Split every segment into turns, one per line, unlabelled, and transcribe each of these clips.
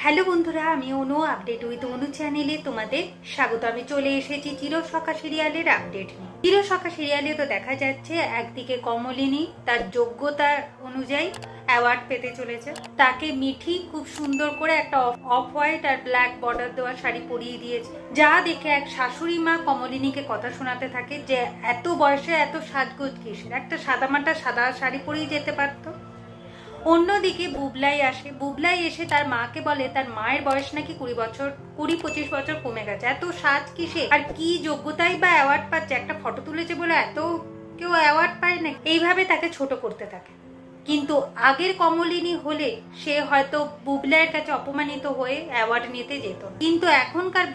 Hello বন্ধুরা, আমি অনু update with অনু চ্যানেলে তোমাদের স্বাগত। আমি চলে এসেছি চিরসখা সিরিয়ালের আপডেট নিয়ে। চিরসখা সিরিয়ালে তো দেখা যাচ্ছে একদিকে কমলিনী তার যোগ্যতা অনুযায়ী অ্যাওয়ার্ড পেতে চলেছে। তাকে মিঠি খুব সুন্দর করে একটা অফ হোয়াইট আর ব্ল্যাক বর্ডার দেওয়া শাড়ি পরিয়ে দিয়েছে, যা দেখে এক শাশুড়ি মা কমলিনীকে কথা শোনাতে থাকে যে এত বয়সে এত সাজগোজ কিসের, একটা সাদামাটা সাদা শাড়ি পরিয়ে যেতে পারতো। অন্যদিকে বুবলাই আসে। বুবলাই এসে তার মাকে বলে তার মায়ের বয়স নাকি 20-25 বছর কমে গেছে, এত সাজ কিসে, আর কি যোগ্যতাই বা অ্যাওয়ার্ড পাচ্ছে, একটা ফটো তুলেছে বলে এত কেউ অ্যাওয়ার্ড পায় না। এইভাবে তাকে ছোট করতে থাকে। কিন্তু আগের কমলিনী হলে সে হয়তো বুবলাইয়ের কাছে অপমানিত হয়ে অ্যাওয়ার্ড নিতে যেত, কিন্তু এখনকার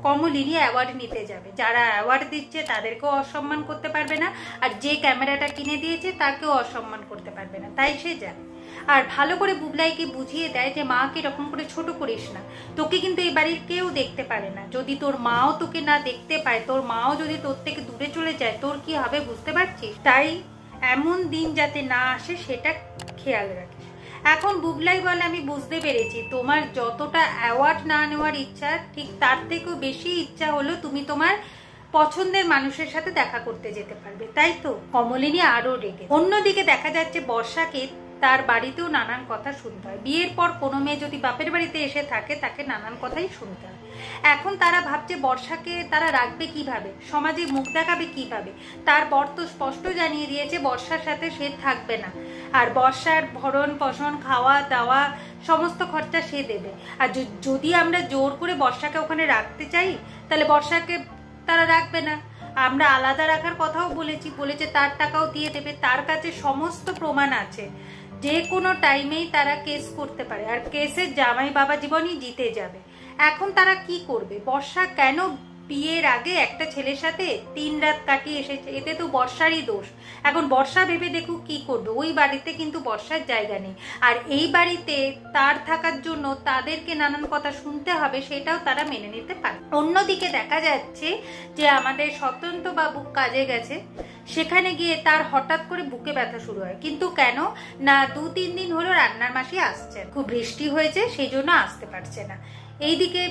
কমলিনী অ্যাওয়ার্ড নিতে যাবে। যারা অ্যাওয়ার্ড দিচ্ছে তাদেরকেও অসম্মান করতে পারবে না, আর যে ক্যামেরাটা কিনে দিয়েছে তাকেও অসম্মান করতে পারবে না, তাই সে যায়। আর ভালো করে বুবলাইকে বুঝিয়ে দেয় যে মাকে এরকম করে ছোট করিস না, তোকে কিন্তু এই বাড়ির কেউ দেখতে পারে না। যদি তোর মাও তোকে না দেখতে পায়, তোর মাও যদি তোর থেকে দূরে চলে যায়, তোর কি হবে বুঝতে পারছিস? তাই এমন দিন যাতে না আসে সেটা খেয়াল রাখিস। এখন বুবলাই বলে আমি বুঝতে পেরেছি, তোমার যতটা অ্যাওয়ার্ড না নেওয়ার ইচ্ছা, ঠিক তার থেকেও বেশি ইচ্ছা হলো তুমি তোমার পছন্দের মানুষের সাথে দেখা করতে যেতে পারবে, তাই তো? কমলিনী আরো রেগে। অন্যদিকে দেখা যাচ্ছে বর্ষাকে তার বাড়িতেও নানান কথা শুনতে হয়। বিয়ের পর কোনো মেয়ে যদি বাপের বাড়িতে এসে থাকে তাকে নানান কথাই শুনতে হয়। এখন তারা ভাবছে বর্ষাকে তারা রাখবে কিভাবে, সমাজে মুখ দেখাবে কিভাবে। তার বর তো স্পষ্ট জানিয়ে দিয়েছে বর্ষার সাথে সে থাকবে না, আর বর্ষার ভরণ পোষণ খাওয়া দাওয়া সমস্ত খরচা সে দেবে। আর যদি আমরা জোর করে বর্ষাকে ওখানে রাখতে চাই তাহলে বর্ষাকে তারা রাখবে না। আমরা আলাদা রাখার কথাও বলেছে তার টাকাও দিয়ে দেবে। তার কাছে সমস্ত প্রমাণ আছে, যে কোনো টাইমেই তারা কেস করতে পারে, আর কেসের জামাই বাবা জীবনই জিতে যাবে। এখন তারা কি করবে? বর্ষা কেন বিয়ের আগে একটা ছেলের সাথে 3 রাত কাটিয়ে এসেছে, এতে তো বর্ষারই দোষ। এখন বর্ষা ভেবে দেখুক কি করবে। ওই বাড়িতে কিন্তু বর্ষার জায়গা নেই, আর এই বাড়িতে তার থাকার জন্য তাদেরকে নানান কথা শুনতে হবে, সেটাও তারা মেনে নিতে পারে। অন্যদিকে দেখা যাচ্ছে যে আমাদের স্বতন্ত্র বাবু কাজে গেছে, সেখানে গিয়ে তার হঠাৎ করে বুকে ব্যথা শুরু হয়। কিন্তু কেন না, 2-3 দিন হলো রান্নার মাসি আসছে, খুব বৃষ্টি হয়েছে সেই জন্য আসতে পারছে না। এইদিকে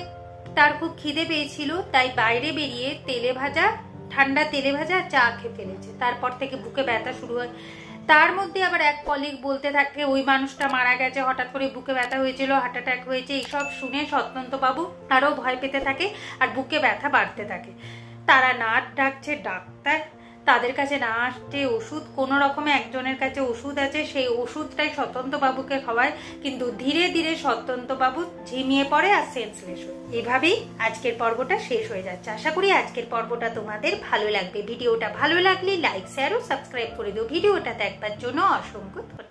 তার খুব খিদে পেয়েছিল, তাই বাইরে বেরিয়ে ঠান্ডা তেলে ভাজা চা খেয়ে ফেলেছে। তারপর থেকে বুকে ব্যথা শুরু হয়। তার মধ্যে আবার এক কলিগ বলতে থাকে ওই মানুষটা মারা গেছে, হঠাৎ করে বুকে ব্যথা হয়েছিল, হার্ট অ্যাটাক হয়েছে। এইসব শুনে সত্যন্তবাবু আরো ভয় পেতে থাকে আর বুকে ব্যথা বাড়তে থাকে। তারা নার্স ডাকছে, ডাক্তার তাদের কাছে না আসছে, ওষুধ কোনো রকমে একজনের কাছে ওষুধ আছে, সেই ওষুধটাই সত্যন্তবাবুকে খাওয়ায়। কিন্তু ধীরে ধীরে সত্যন্তবাবু ঝিমিয়ে পড়ে আর সেন্সলেস হয়। এভাবেই আজকের পর্বটা শেষ হয়ে যাচ্ছে। আশা করি আজকের পর্বটা তোমাদের ভালো লাগবে। ভিডিওটা ভালো লাগলে লাইক শেয়ার ও সাবস্ক্রাইব করে দিও। ভিডিওটা দেখবার জন্য অসংখ্য ধন্যবাদ।